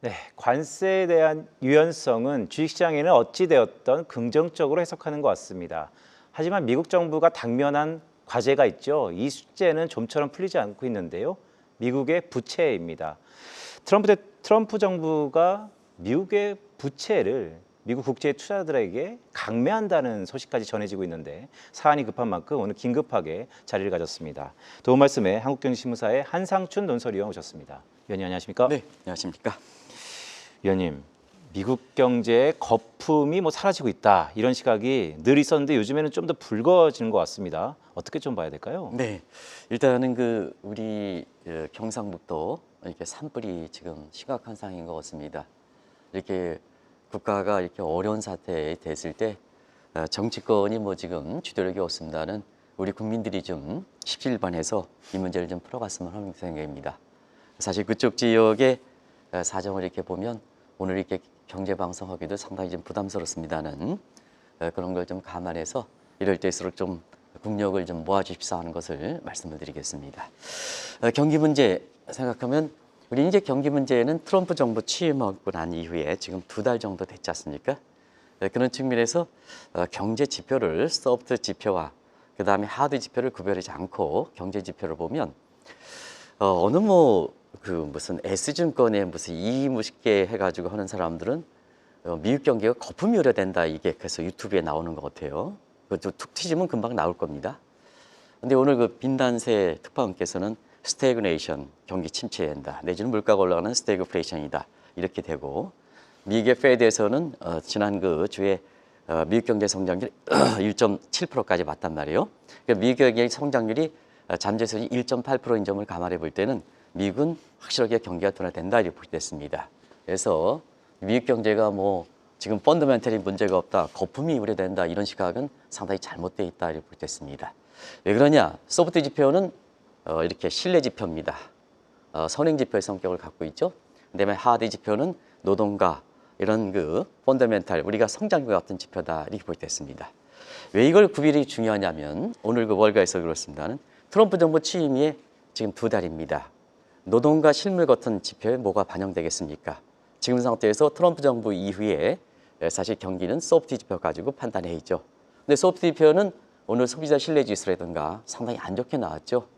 네, 관세에 대한 유연성은 주식시장에는 어찌되었던 긍정적으로 해석하는 것 같습니다. 하지만 미국 정부가 당면한 과제가 있죠. 이 숙제는 좀처럼 풀리지 않고 있는데요. 미국의 부채입니다. 트럼프 정부가 미국의 부채를 미국 국제 투자자들에게 강매한다는 소식까지 전해지고 있는데 사안이 급한 만큼 오늘 긴급하게 자리를 가졌습니다. 도움 말씀에 한국경제신문사의 한상춘 논설위원 오셨습니다. 위원님 안녕하십니까? 네, 안녕하십니까? 위원님, 미국 경제의 거품이 사라지고 있다 이런 시각이 늘 있었는데 요즘에는 좀 더 붉어지는 것 같습니다. 어떻게 좀 봐야 될까요? 네, 일단은 우리 경상북도 이렇게 산불이 지금 심각한 상황인 것 같습니다. 이렇게 국가가 이렇게 어려운 사태에 됐을 때 정치권이 지금 주도력이 없습니다는 우리 국민들이 좀 십시일반해서 이 문제를 좀 풀어갔으면 하는 생각입니다. 사실 그쪽 지역의 사정을 이렇게 보면 오늘 이렇게 경제 방송하기도 상당히 좀 부담스럽습니다는 그런 걸 좀 감안해서 이럴 때일수록 좀 국력을 좀 모아주십사 하는 것을 말씀을 드리겠습니다. 경기 문제 생각하면 우리 이제 경기 문제는 트럼프 정부 취임하고 난 이후에 지금 2달 정도 됐지 않습니까? 그런 측면에서 경제 지표를 소프트 지표와 그 다음에 하드 지표를 구별하지 않고 경제 지표를 보면 어느 무슨 S증권에 무슨 이익무식계 해가지고 하는 사람들은 미국 경기가 거품이 우려된다 이게 그래서 유튜브에 나오는 것 같아요. 그것도 툭 튀지면 금방 나올 겁니다. 근데 오늘 빈단세 특파원께서는 스태그네이션 경기 침체된다 내지는 물가가 올라가는 스태그플레이션이다 이렇게 되고 미국의 페드에서는 지난 주에 미국 경제 성장률 1.7%까지 맞단 말이에요. 그러니까 미국 경제 성장률이 잠재선이 1.8%인 점을 감안해 볼 때는 미국은 확실하게 경기가 둔화된다 이렇게 보겠습니다. 그래서 미국 경제가 지금 펀더멘털이 문제가 없다, 거품이 우려된다 이런 시각은 상당히 잘못되어 있다 이렇게 보겠습니다. 왜 그러냐? 소프트 지표는 이렇게 신뢰 지표입니다. 선행 지표의 성격을 갖고 있죠. 그다음에 하드 지표는 노동과 이런 펀더멘털 우리가 성장과 같은 지표다 이렇게 보겠습니다. 왜 이걸 구별이 중요하냐면 오늘 월가에서 그렇습니다는 트럼프 정부 취임이 지금 2달입니다. 노동과 실물 같은 지표에 뭐가 반영되겠습니까? 지금 상태에서 트럼프 정부 이후에 사실 경기는 소프트 지표 가지고 판단해 있죠. 근데 소프트 지표는 오늘 소비자 신뢰 지수라든가 상당히 안 좋게 나왔죠.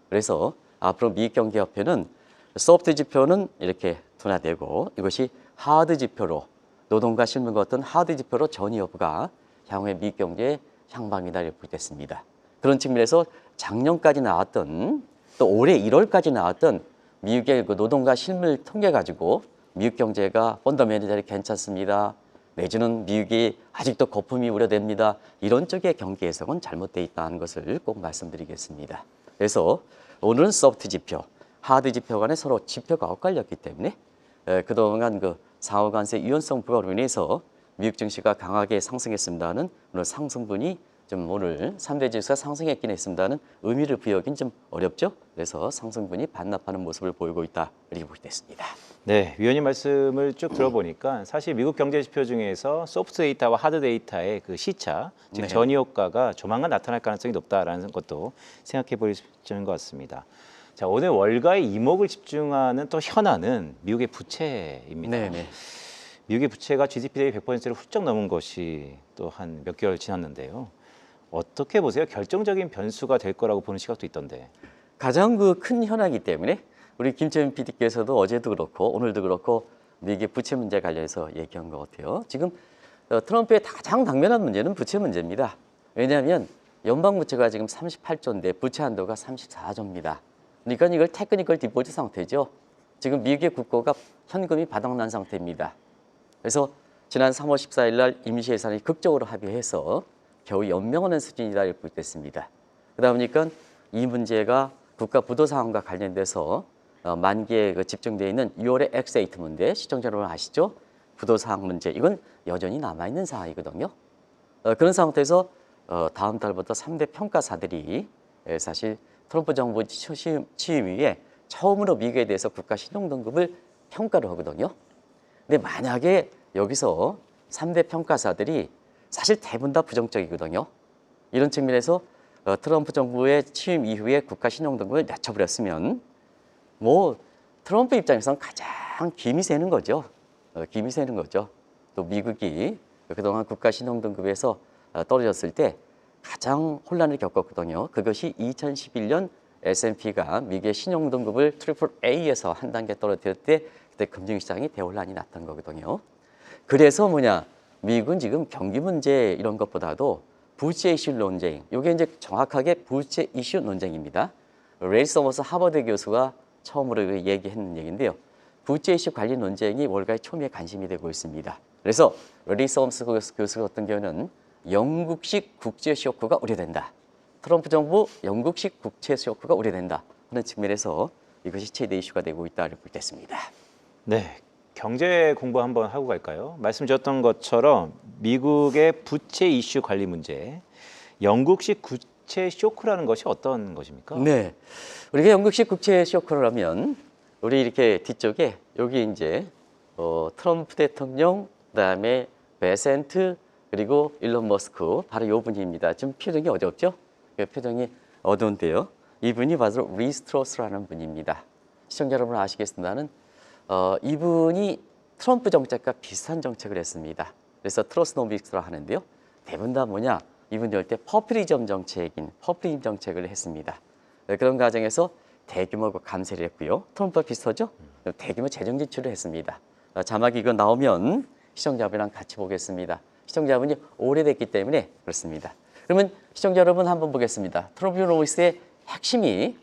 그래서 앞으로 미국 경기협회는 소프트 지표는 이렇게 둔화되고 이것이 하드 지표로 노동과 실물 같은 하드 지표로 전이 여부가 향후에 미국 경제의 향방이다 이렇게 보겠습니다. 그런 측면에서 작년까지 나왔던 또 올해 1월까지 나왔던 미국의 노동과 실물 통계 가지고 미국 경제가 펀더멘털이 괜찮습니다. 내지는 미국이 아직도 거품이 우려됩니다. 이런 쪽의 경기 해석은 잘못되어 있다는 것을 꼭 말씀드리겠습니다. 그래서 오늘은 소프트 지표, 하드 지표 간에 서로 지표가 엇갈렸기 때문에 그동안 상호관세 유연성 부과로 인해서 미국 증시가 강하게 상승했습니다는 오늘 상승분이 좀 오늘 3대 지수가 상승했긴 했습니다는 의미를 부여하기는 좀 어렵죠. 그래서 상승분이 반납하는 모습을 보이고 있다 이렇게 보게 됐습니다. 네, 위원님 말씀을 쭉 들어보니까 사실 미국 경제 지표 중에서 소프트 데이터와 하드 데이터의 시차, 즉 네. 전이 효과가 조만간 나타날 가능성이 높다라는 것도 생각해 볼 수 있는 것 같습니다. 자, 오늘 월가의 이목을 집중하는 또 현안은 미국의 부채입니다. 네네. 미국의 부채가 GDP 대비 100%를 훌쩍 넘은 것이 또 한 몇 개월 지났는데요. 어떻게 보세요? 결정적인 변수가 될 거라고 보는 시각도 있던데. 가장 큰 현안이기 때문에 우리 김채민 PD께서도 어제도 그렇고 오늘도 그렇고 미국의 부채 문제 관련해서 얘기한 것 같아요. 지금 트럼프의 가장 당면한 문제는 부채 문제입니다. 왜냐하면 연방 부채가 지금 38조인데 부채 한도가 34조입니다. 그러니까 이걸 테크니컬 디폴트 상태죠. 지금 미국의 국고가 현금이 바닥난 상태입니다. 그래서 지난 3월 14일 날 임시 예산이 극적으로 합의해서 겨우 연명하는 수준이다 이렇게 보겠습니다. 그러다 보니까 이 문제가 국가 부도 상황과 관련돼서 만기에 집중되어 있는 6월의 엑세이트 문제, 시청자 여러분 아시죠? 부도 사항 문제, 이건 여전히 남아있는 사항이거든요. 그런 상태에서 다음 달부터 3대 평가사들이 사실 트럼프 정부 취임 이후에 처음으로 미국에 대해서 국가 신용등급을 평가를 하거든요. 근데 만약에 여기서 3대 평가사들이 사실 대부분 다 부정적이거든요. 이런 측면에서 트럼프 정부의 취임 이후에 국가 신용등급을 낮춰버렸으면 트럼프 입장에서는 가장 가장 김이 새는 거죠. 김이 새는 거죠. 또 미국이 그동안 국가 신용등급에서 떨어졌을 때 가장 혼란을 겪었거든요. 그것이 2011년 S&P가 미국의 신용등급을 트리플 A에서 한 단계 떨어뜨릴 때 그때 금융시장이 대혼란이 났던 거거든요. 그래서 뭐냐, 미국은 지금 경기 문제 이런 것보다도 부채 이슈 논쟁, 이게 이제 정확하게 부채 이슈 논쟁입니다. 레이 서머스 하버드 교수가 처음으로 얘기했는 얘기인데요. 부채 이슈 관리 논쟁이 월가의 초미의 관심이 되고 있습니다. 그래서 레이 서머스 교수 같은 경우는 영국식 국제 쇼크가 우려된다. 트럼프 정부 영국식 국제 쇼크가 우려된다 하는 측면에서 이것이 최대 이슈가 되고 있다고 보겠습니다. 네, 경제 공부 한번 하고 갈까요? 말씀 주셨던 것처럼 미국의 부채 이슈 관리 문제, 영국식 국채 쇼크라는 것이 어떤 것입니까? 네, 우리가 영국식 국채 쇼크를 하면 우리 이렇게 뒤쪽에 여기 이제 트럼프 대통령, 그다음에 베센트, 그리고 일론 머스크, 바로 이 분입니다. 좀 표정이 어렵죠? 표정이 어두운데요. 이분이 바로 리스트로스라는 분입니다. 시청자 여러분 아시겠습니다는 이분이 트럼프 정책과 비슷한 정책을 했습니다. 그래서 트러스노믹스라 하는데요. 대부분 다 뭐냐? 이분이 할 때 퍼플리즘 정책을 했습니다. 그런 과정에서 대규모 감세를 했고요. 트럼프와 비슷하죠? 대규모 재정 지출을 했습니다. 자막이 이거 나오면 시청자분이랑 같이 보겠습니다. 시청자분이 오래됐기 때문에 그렇습니다. 그러면 시청자 여러분 한번 보겠습니다. 트럼프노믹스의 핵심이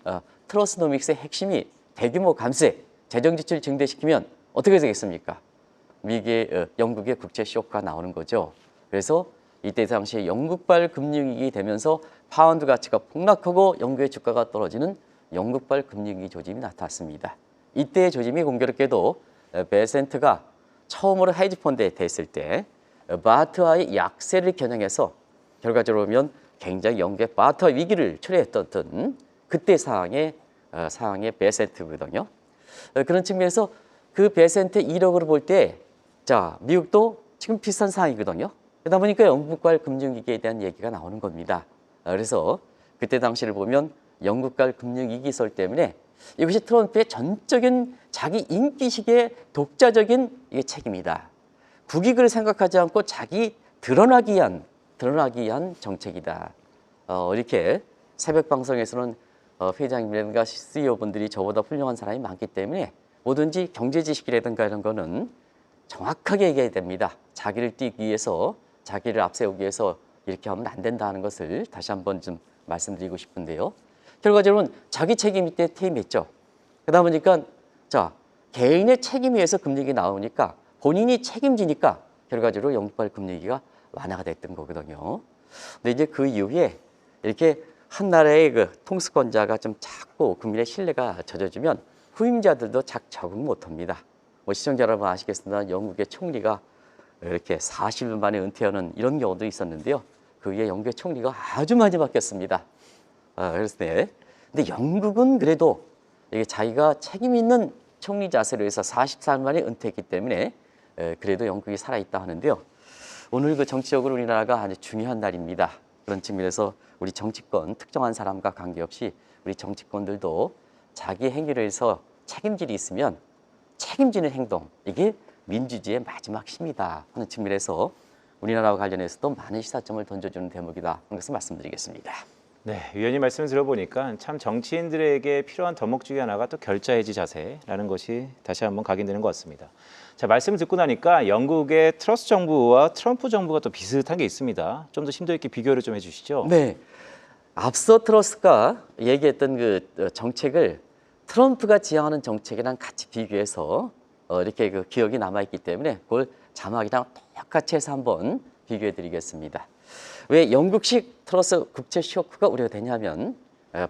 트러스노믹스의 핵심이 대규모 감세, 재정 지출 증대시키면 어떻게 되겠습니까? 영국의 국채 쇼크가 나오는 거죠. 그래서 이때 당시에 영국발 금융위기 되면서 파운드 가치가 폭락하고 영국의 주가가 떨어지는 영국발 금융위기 조짐이 나타났습니다. 이때의 조짐이 공교롭게도 베센트가 처음으로 헤지펀드에 됐을 때 바트와의 약세를 겨냥해서 결과적으로 보면 굉장히 영국의 바트와 위기를 초래했던 그때 상황의 베센트거든요. 그런 측면에서 그 베센트 이력으로 볼 때, 자, 미국도 지금 비슷한 상황이거든요. 그러다 보니까 영국발 금융위기에 대한 얘기가 나오는 겁니다. 그래서 그때 당시를 보면 영국발 금융위기설 때문에 이것이 트럼프의 전적인 자기 인기식의 독자적인 이게 책임이다. 국익을 생각하지 않고 자기 드러나기 위한 정책이다. 이렇게 새벽 방송에서는 회장님이라든가 CEO분들이 저보다 훌륭한 사람이 많기 때문에 뭐든지 경제 지식이라든가 이런 거는 정확하게 얘기해야 됩니다. 자기를 띄기 위해서, 자기를 앞세우기 위해서 이렇게 하면 안 된다는 것을 다시 한번 좀 말씀드리고 싶은데요. 결과적으로는 자기 책임 이때 퇴임했죠. 그러다 보니까 자, 개인의 책임 위에서 금리가 나오니까 본인이 책임지니까 결과적으로 영국발 금리가 완화가 됐던 거거든요. 근데 이제 그 이후에 이렇게 한 나라의 그 통수권자가 좀 작고 국민의 신뢰가 젖어지면 후임자들도 적응 못합니다. 시청자 여러분 아시겠습니다. 영국의 총리가 이렇게 40년 만에 은퇴하는 이런 경우도 있었는데요. 그 위에 영국의 총리가 아주 많이 바뀌었습니다. 그래서 네. 근데 영국은 그래도 이게 자기가 책임 있는 총리 자세로 해서 44년 만에 은퇴했기 때문에 그래도 영국이 살아있다 하는데요. 오늘 그 정치적으로 우리나라가 아주 중요한 날입니다. 그런 측면에서 우리 정치권 특정한 사람과 관계없이 우리 정치권들도 자기 행위로 해서 책임질이 있으면 책임지는 행동, 이게 민주주의의 마지막 힘이다 하는 측면에서 우리나라와 관련해서도 많은 시사점을 던져주는 대목이다 하는 것을 말씀드리겠습니다. 네, 위원님 말씀을 들어보니까 참 정치인들에게 필요한 덕목 중에 하나가 또 결자 해지 자세라는 것이 다시 한번 각인되는 것 같습니다. 자, 말씀을 듣고 나니까 영국의 트러스 정부와 트럼프 정부가 또 비슷한 게 있습니다. 좀 더 심도 있게 비교를 좀 해주시죠. 네, 앞서 트러스가 얘기했던 그 정책을 트럼프가 지향하는 정책이랑 같이 비교해서 이렇게 그 기억이 남아있기 때문에 그걸 자막이랑 똑같이 해서 한번 비교해드리겠습니다. 왜 영국식 트러스 국채 쇼크가 우려되냐면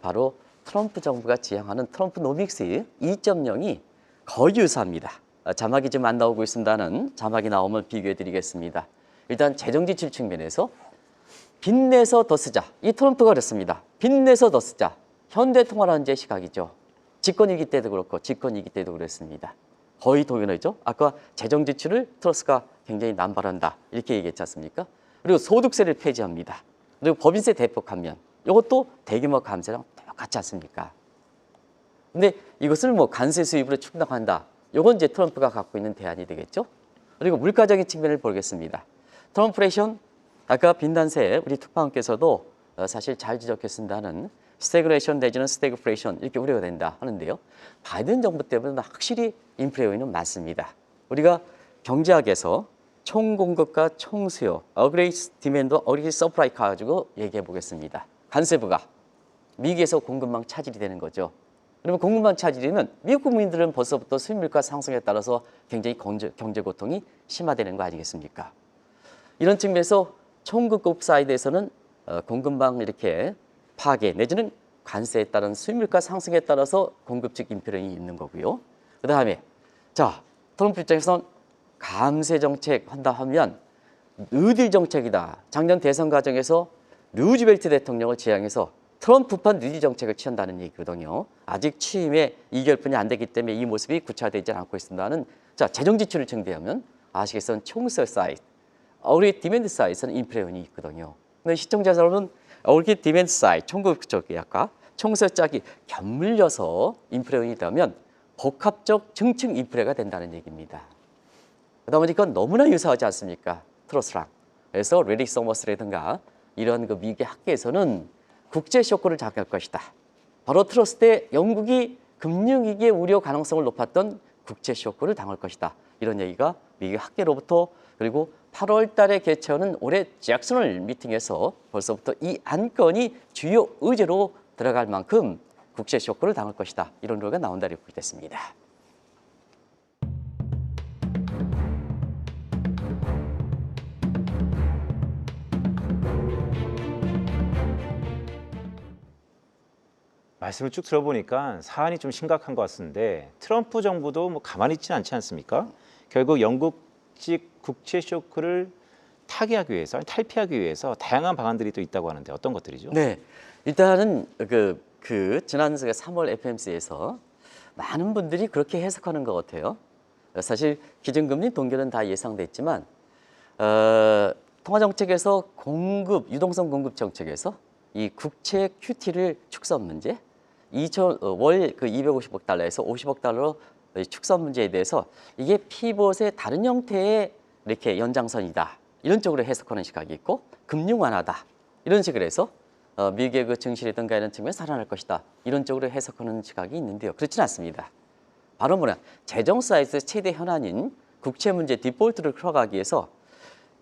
바로 트럼프 정부가 지향하는 트럼프노믹스 2.0이 거의 유사합니다. 자막이 지금 안 나오고 있습니다는 자막이 나오면 비교해드리겠습니다. 일단 재정지출 측면에서 빚내서 더 쓰자. 이 트럼프가 그랬습니다. 빚내서 더 쓰자. 현대통화라는 시각이죠. 집권이기 때도 그렇고 집권이기 때도 그랬습니다. 거의 동일하죠. 아까 재정지출을 트러스가 굉장히 남발한다 이렇게 얘기했지 않습니까? 그리고 소득세를 폐지합니다. 그리고 법인세 대폭 감면. 이것도 대규모 감세랑 똑같지 않습니까? 근데 이것을 뭐 관세 수입으로 충당한다. 요건 이제 트럼프가 갖고 있는 대안이 되겠죠. 그리고 물가적인 측면을 보겠습니다. 트럼프레이션, 아까 빈단세 우리 특파원께서도 사실 잘 지적했습니다는 스태그레이션 내지는 스태그플레이션 이렇게 우려가 된다 하는데요. 바이든 정부 때보다 확실히 인플레 요인은 많습니다. 우리가 경제학에서 총 공급과 총 수요, 어그레이스 디맨드, 어그레이스 서프라이 가지고 얘기해 보겠습니다. 관세부가 미국에서 공급망 차질이 되는 거죠. 그러면 공급망 차질이면 미국 국민들은 벌써부터 수입물가 상승에 따라서 굉장히 경제 고통이 심화되는 거 아니겠습니까? 이런 측면에서 총공급 사이드에서는 공급망 이렇게 파괴 내지는 관세에 따른 수입물가 상승에 따라서 공급 측 인플레이 있는 거고요. 그 다음에 자 트럼프 입장에서는 감세 정책 한다 하면 뉴딜 정책이다. 작년 대선 과정에서 루즈벨트 대통령을 지향해서 트럼프판 뉴딜 정책을 취한다는 얘기거든요. 아직 취임에 2개월뿐이 안 되기 때문에 이 모습이 구체화되지 않고 있습니다는 자 재정 지출을 증대하면 아시겠지만 총세 사이드, 우리 디맨드 사이드에서는 인플레이션이 있거든요. 근데 시청자 여러분, 우리 디맨드 사이드, 총급 쪽이 아까 총세 짝이 견물려서 인플레이션이 되면 복합적 증축 인플레가 된다는 얘기입니다. 그러다 보니까 너무나 유사하지 않습니까? 트러스랑. 그래서 레리 서머스라든가 이런 그 미국의 학계에서는 국제 쇼크를 자극할 것이다. 바로 트러스 때 영국이 금융위기의 우려 가능성을 높았던 국제 쇼크를 당할 것이다. 이런 얘기가 미국 학계로부터 그리고 8월 달에 개최하는 올해 잭슨홀 미팅에서 벌써부터 이 안건이 주요 의제로 들어갈 만큼 국제 쇼크를 당할 것이다. 이런 우려가 나온다고 보겠습니다. 말씀을 쭉 들어보니까 사안이 좀 심각한 것 같은데 트럼프 정부도 뭐 가만히 있지는 않지 않습니까? 결국 영국식 국채 쇼크를 타개하기 위해서, 탈피하기 위해서 다양한 방안들이 또 있다고 하는데 어떤 것들이죠? 네, 일단은 지난 3월 FMC에서 많은 분들이 그렇게 해석하는 것 같아요. 사실 기준금리 동결은 다 예상됐지만 통화정책에서 유동성 공급 정책에서 이 국채 QT를 축소 문제, 월 250억 달러에서 50억 달러로 축소 문제에 대해서 이게 피봇의 다른 형태의 이렇게 연장선이다. 이런 쪽으로 해석하는 시각이 있고 금융 완화다. 이런 식으로 해서 미국의 그 증시라든가 이런 측면에 살아날 것이다. 이런 쪽으로 해석하는 시각이 있는데요. 그렇지는 않습니다. 바로 뭐냐? 재정 사이즈 최대 현안인 국채 문제 디폴트를 풀어가기 위해서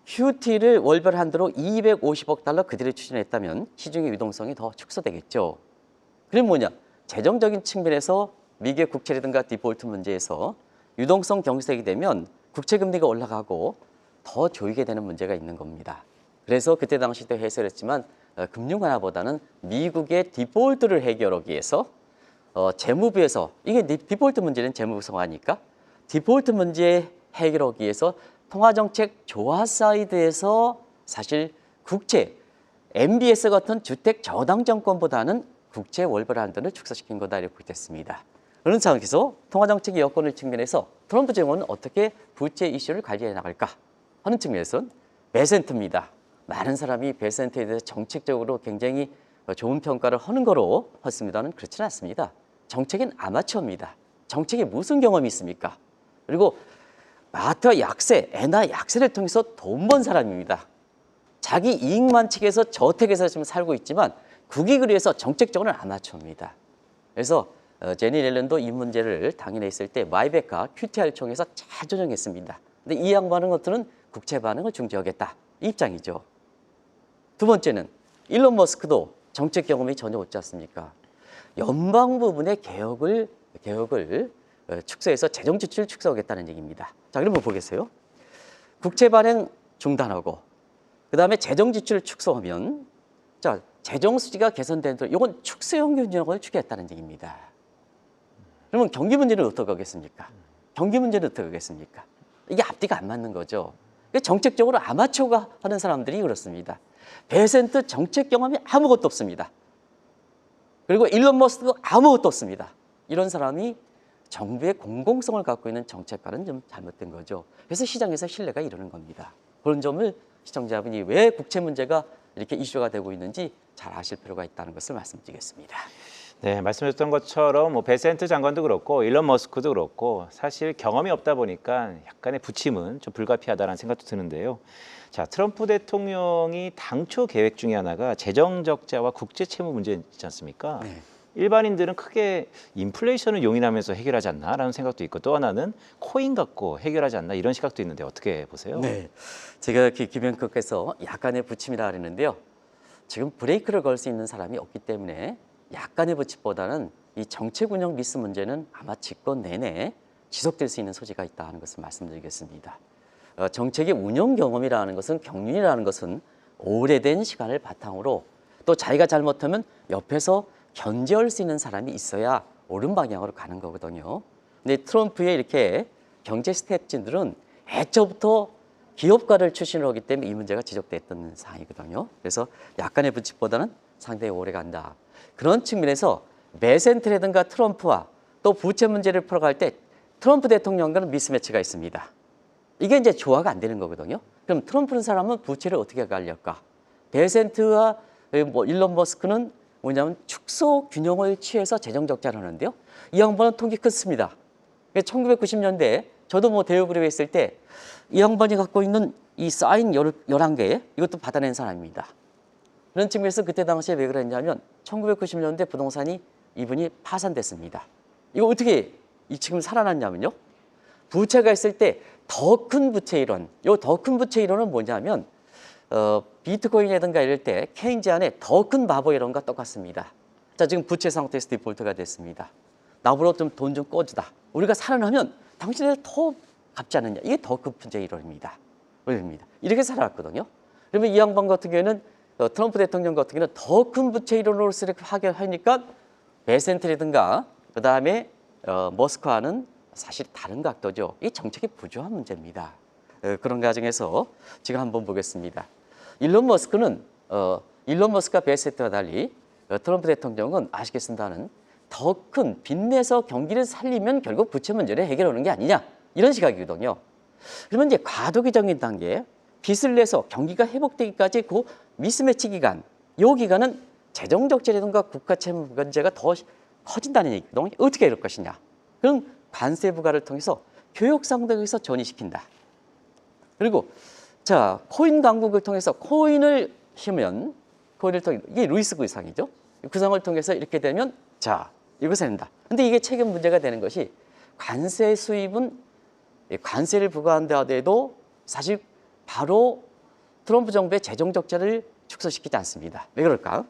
QT를 월별 한도로 250억 달러 그대로 추진했다면 시중의 유동성이 더 축소되겠죠. 그럼 뭐냐? 재정적인 측면에서 미국의 국채라든가 디폴트 문제에서 유동성 경색이 되면 국채 금리가 올라가고 더 조이게 되는 문제가 있는 겁니다. 그래서 그때 당시 때 해설했지만 금융 완화보다는 미국의 디폴트를 해결하기 위해서 재무부에서 이게 디폴트 문제는 재무부 성화니까 디폴트 문제 해결하기 위해서 통화정책 조화 사이드에서 사실 국채, MBS 같은 주택 저당 정권보다는 국채 월별 한도를 축소시킨 거다 이렇게 됐습니다. 그런 상황에서 통화정책 여건을 측면에서 트럼프 정부는 어떻게 부채 이슈를 관리해 나갈까 하는 측면에서는 베센트입니다. 많은 사람이 베센트에 대해서 정책적으로 굉장히 좋은 평가를 하는 거로 했습니다는 그렇지는 않습니다. 정책은 아마추어입니다. 정책에 무슨 경험이 있습니까? 그리고 마트와 약세, 애나 약세를 통해서 돈 번 사람입니다. 자기 이익만 측에서 저택에서 지금 살고 있지만 국익을 위해서 정책적으로는 아마추어입니다. 그래서 제니 옐런도 이 문제를 당연했을 때 마이백과 QTR을 통해서 잘 조정했습니다. 근데 이 양반은 것들은 국채 반응을 중지하겠다 이 입장이죠. 두 번째는 일론 머스크도 정책 경험이 전혀 없지 않습니까? 연방 부분의 개혁을 축소해서 재정 지출을 축소하겠다는 얘기입니다. 자, 그러면 보겠어요. 국채 발행 중단하고 그다음에 재정 지출을 축소하면 자, 재정 수지가 개선되는 데 이건 축소형 균형을 추구했다는 얘기입니다. 그러면 경기 문제는 어떻게 하겠습니까? 경기 문제는 어떻게 하겠습니까? 이게 앞뒤가 안 맞는 거죠. 정책적으로 아마추어가 하는 사람들이 그렇습니다. 베센트 정책 경험이 아무것도 없습니다. 그리고 일론 머스크도 아무것도 없습니다. 이런 사람이 정부의 공공성을 갖고 있는 정책과는 좀 잘못된 거죠. 그래서 시장에서 신뢰가 이러는 겁니다. 그런 점을 시청자분이 왜 국채 문제가 이렇게 이슈가 되고 있는지 잘 아실 필요가 있다는 것을 말씀드리겠습니다. 네, 말씀하셨던 것처럼 뭐 베센트 장관도 그렇고 일론 머스크도 그렇고 사실 경험이 없다 보니까 약간의 부침은 좀 불가피하다는 생각도 드는데요. 자, 트럼프 대통령이 당초 계획 중에 하나가 재정 적자와 국제 채무 문제지 않습니까? 네. 일반인들은 크게 인플레이션을 용인하면서 해결하지 않나라는 생각도 있고 또 하나는 코인 갖고 해결하지 않나 이런 시각도 있는데 어떻게 보세요? 네. 제가 김현국께서 약간의 부침이라 그랬는데요. 지금 브레이크를 걸 수 있는 사람이 없기 때문에 약간의 부침보다는 이 정책 운영 미스 문제는 아마 집권 내내 지속될 수 있는 소지가 있다 하는 것을 말씀드리겠습니다. 정책의 운영 경험이라는 것은 경륜이라는 것은 오래된 시간을 바탕으로 또 자기가 잘못하면 옆에서 견제할 수 있는 사람이 있어야 옳은 방향으로 가는 거거든요. 근데 트럼프의 이렇게 경제 스태프진들은 애초부터 기업가를 출신으로 하기 때문에 이 문제가 지적됐던 사항이거든요. 그래서 약간의 부침보다는 상당히 오래 간다. 그런 측면에서 매센트라든가 트럼프와 또 부채 문제를 풀어갈 때 트럼프 대통령과는 미스매치가 있습니다. 이게 이제 조화가 안 되는 거거든요. 그럼 트럼프는 사람은 부채를 어떻게 관리할까? 베센트와 뭐 일론 머스크는 뭐냐면 축소 균형을 취해서 재정 적자를 하는데요. 이 양반은 통이 크습니다. 1990년대 저도 뭐 대우그룹에 있을 때 이 양반이 갖고 있는 이 사인 11개 이것도 받아낸 사람입니다. 그런 측면에서 그때 당시에 왜 그랬냐면 1990년대 부동산이 이분이 파산됐습니다. 이거 어떻게 지금 살아났냐면요. 부채가 있을 때 더 큰 부채 이론, 요 더 큰 부채 이론은 뭐냐면 비트코인이라든가 이럴 때 케인즈안의 더 큰 바보 이론과 똑같습니다. 자, 지금 부채 상태에서 디폴트가 됐습니다. 나보러 좀 돈 좀 꺼주다. 우리가 살아나면 당신들 더 갚지 않느냐. 이게 더 큰 부채 이론입니다. 이렇게 살아왔거든요. 그러면 이 양반 같은 경우에는 트럼프 대통령 같은 경우는 더 큰 부채 이론으로 이렇게 하니까 베센트라든가 그다음에 머스크와는 사실 다른 각도죠. 이 정책의 부조화 문제입니다. 그런 과정에서 지금 한번 보겠습니다. 일론 머스크가 베센트와 달리 트럼프 대통령은 아시겠습니다는 더 큰 빚내서 경기를 살리면 결국 부채 문제를 해결하는 게 아니냐 이런 시각이거든요. 그러면 이제 과도기적인 단계 빚을 내서 경기가 회복되기까지 그 미스매치 기간, 이 기간은 재정 적자라든가 국가 채무 문제가 더 커진다는 얘기거든요. 어떻게 이럴 것이냐? 그럼 관세 부과를 통해서 교육 상대에서 전이시킨다. 그리고 자 코인 강국을 통해서 코인을 힘으면 코인을 통해 이게 루이스 구상이죠. 구상을 통해서 이렇게 되면 자 이것을 한다. 근데 이게 최근 문제가 되는 것이 관세 수입은 관세를 부과한다 하더라도 사실 바로 트럼프 정부의 재정 적자를 축소시키지 않습니다. 왜 그럴까?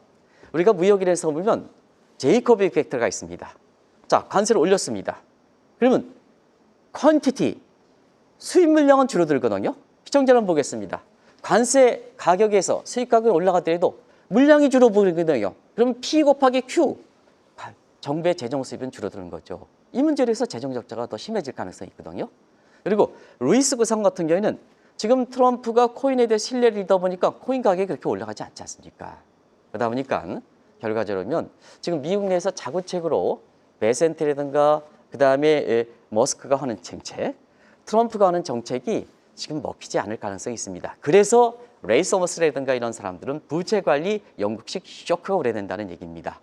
우리가 무역일에서 보면 제이코비 이펙트가 있습니다. 자, 관세를 올렸습니다. 그러면 퀀티티, 수입 물량은 줄어들거든요. 시청자는 보겠습니다. 관세 가격에서 수입 가격이 올라가더라도 물량이 줄어들거든요. 그럼 P 곱하기 Q, 정부의 재정 수입은 줄어드는 거죠. 이 문제로 해서 재정 적자가 더 심해질 가능성이 있거든요. 그리고 루이스 구상 같은 경우에는 지금 트럼프가 코인에 대해 신뢰를 잃다 보니까 코인 가격이 그렇게 올라가지 않지 않습니까? 그러다 보니까 결과적으로는 지금 미국 내에서 자구책으로 베센트라든가 그다음에 머스크가 하는 정책, 트럼프가 하는 정책이 지금 먹히지 않을 가능성이 있습니다. 그래서 레이 서머스라든가 이런 사람들은 부채 관리 영국식 쇼크가 오래된다는 얘기입니다.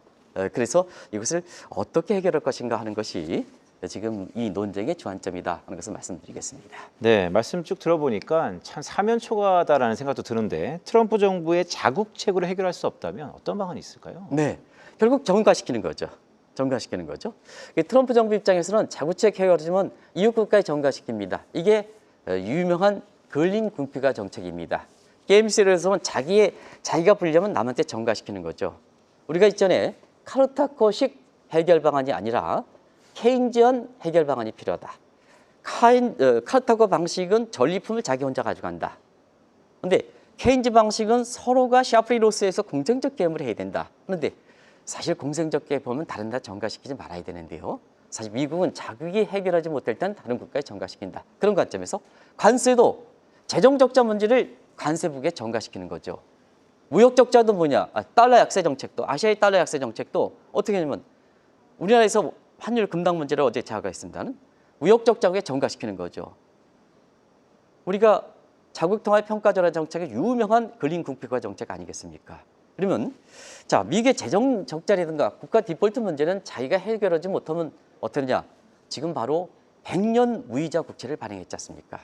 그래서 이것을 어떻게 해결할 것인가 하는 것이 지금 이 논쟁의 주안점이다 하는 것을 말씀드리겠습니다. 네, 말씀 쭉 들어보니까 참 사면초가다라는 생각도 드는데 트럼프 정부의 자국책으로 해결할 수 없다면 어떤 방안이 있을까요? 네, 결국 정가시키는 거죠. 정가시키는 거죠. 트럼프 정부 입장에서는 자국책 해결하지만 이웃 국가에 정가시킵니다. 이게 유명한 근린 궁핍화 정책입니다. 게임스에서는 자기가 불리려면 남한테 정가시키는 거죠. 우리가 이전에 카르타코식 해결 방안이 아니라 케인지언 해결 방안이 필요하다. 카르타고 방식은 전리품을 자기 혼자 가져간다. 그런데 케인즈 방식은 서로가 샤프리 로스에서 공생적 게임을 해야 된다. 그런데 사실 공생적 게임 보면 다른 나라 전가시키지 말아야 되는데요. 사실 미국은 자국이 해결하지 못할 때는 다른 국가에 전가시킨다. 그런 관점에서 관세도 재정 적자 문제를 관세국에 전가시키는 거죠. 무역 적자도 뭐냐? 달러 약세 정책도 아시아의 달러 약세 정책도 어떻게 하냐면 우리나라에서 환율 급락 문제를 어제 자각했습니다는 무역 적자국에 전가시키는 거죠. 우리가 자국 통합 평가 전환 정책의 유명한 근린 궁핍화 정책 아니겠습니까? 그러면 자, 미국의 재정 적자라든가 국가 디폴트 문제는 자기가 해결하지 못하면 어떠냐? 지금 바로 100년 무이자 국채를 발행했지 않습니까?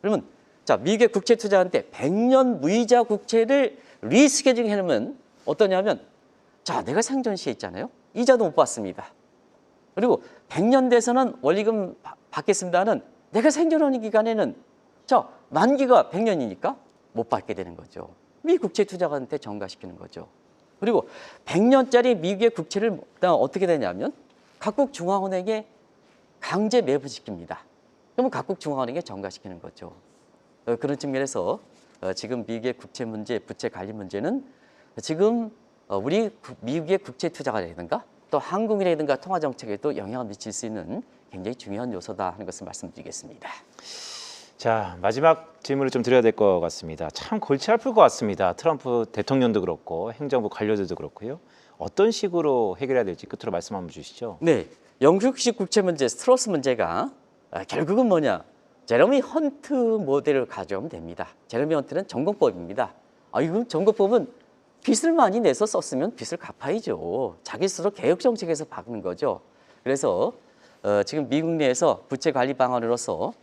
그러면 자, 미국의 국채 투자한테 100년 무이자 국채를 리스케줄링 해놓으면 어떠냐면 자, 내가 생전 시에 있잖아요. 이자도 못 받습니다. 그리고 100년 돼서는 원리금 받겠습니다는 내가 생존하는 기간에는 자, 만기가 100년이니까 못 받게 되는 거죠. 미 국채 투자가한테 전가시키는 거죠. 그리고 100년짜리 미국의 국채를 어떻게 되냐면 각국 중앙은행에 강제 매부시킵니다. 그러면 각국 중앙은행에 전가시키는 거죠. 그런 측면에서 지금 미국의 국채 문제, 부채 관리 문제는 지금 우리 미국의 국채 투자가라든가 또 한국이라든가 통화 정책에도 영향을 미칠 수 있는 굉장히 중요한 요소다 하는 것을 말씀드리겠습니다. 자, 마지막 질문을 좀 드려야 될 것 같습니다. 참 골치 아플 것 같습니다. 트럼프 대통령도 그렇고 행정부 관료들도 그렇고요. 어떤 식으로 해결해야 될지 끝으로 말씀 한번 주시죠. 네, 영국식 국채 문제, 스트로스 문제가 결국은 뭐냐? 제러미 헌트 모델을 가져오면 됩니다. 제러미 헌트는 전공법입니다. 이건 전공법은 빚을 많이 내서 썼으면 빚을 갚아야죠. 자기 스스로 개혁 정책에서 바꾸는 거죠. 그래서 지금 미국 내에서 부채 관리 방안으로서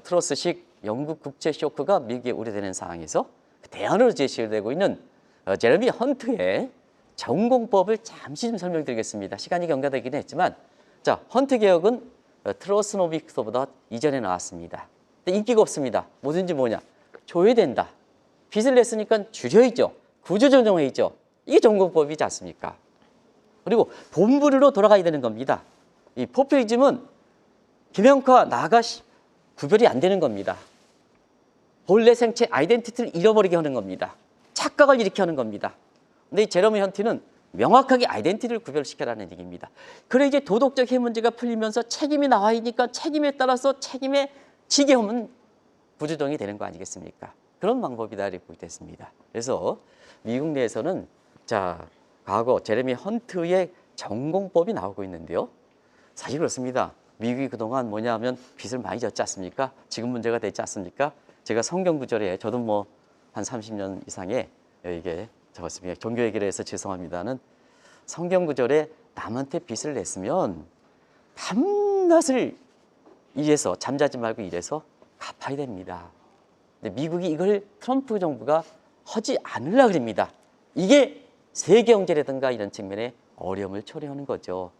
트러스식 영국 국채 쇼크가 미국에 우려되는 상황에서 대안으로 제시되고 있는 제러미 헌트의 전공법을 잠시 좀 설명드리겠습니다. 시간이 경과되긴 했지만 자, 헌트 개혁은 트러스노믹스보다 이전에 나왔습니다. 근데 인기가 없습니다. 뭐든지 뭐냐? 줘야 된다. 빚을 냈으니까 줄여야죠. 구조조정해야죠. 이게 전공법이지 않습니까? 그리고 본부로 돌아가야 되는 겁니다. 이 포퓰리즘은 김영과 나가 구별이 안 되는 겁니다. 본래 생체 아이덴티티를 잃어버리게 하는 겁니다. 착각을 일으켜 하는 겁니다. 근데 이 제러미 헌트는 명확하게 아이덴티티를 구별시켜라는 얘기입니다. 그래 이제 도덕적 해임 문제가 풀리면서 책임이 나와 있으니까 책임에 따라서 책임에 지게 하면 구조정이 되는 거 아니겠습니까? 그런 방법이다 이렇게 보겠습니다. 그래서 미국 내에서는 자, 과거 제레미 헌트의 전공법이 나오고 있는데요. 사실 그렇습니다. 미국이 그동안 뭐냐면 빚을 많이 졌지 않습니까? 지금 문제가 됐지 않습니까? 제가 성경 구절에 저도 뭐 한 30년 이상의 이게 적었습니다. 종교 얘기를 해서 죄송합니다는 성경 구절에 남한테 빚을 냈으면 밤낮을 일해서 잠자지 말고 일해서 갚아야 됩니다. 근데 미국이 이걸 트럼프 정부가 하지 않으려고 합니다. 이게 세계 경제라든가 이런 측면에 어려움을 초래하는 거죠.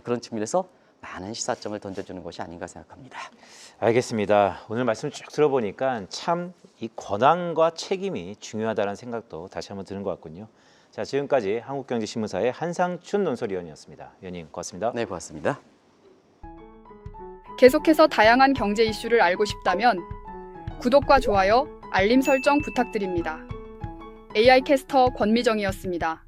그런 측면에서 많은 시사점을 던져주는 것이 아닌가 생각합니다. 알겠습니다. 오늘 말씀 쭉 들어보니까 참 이 권한과 책임이 중요하다는 생각도 다시 한번 드는 것 같군요. 자, 지금까지 한국경제신문사의 한상춘 논설위원이었습니다. 위원님 고맙습니다. 네, 고맙습니다. 계속해서 다양한 경제 이슈를 알고 싶다면 구독과 좋아요, 알림 설정 부탁드립니다. AI 캐스터 권미정이었습니다.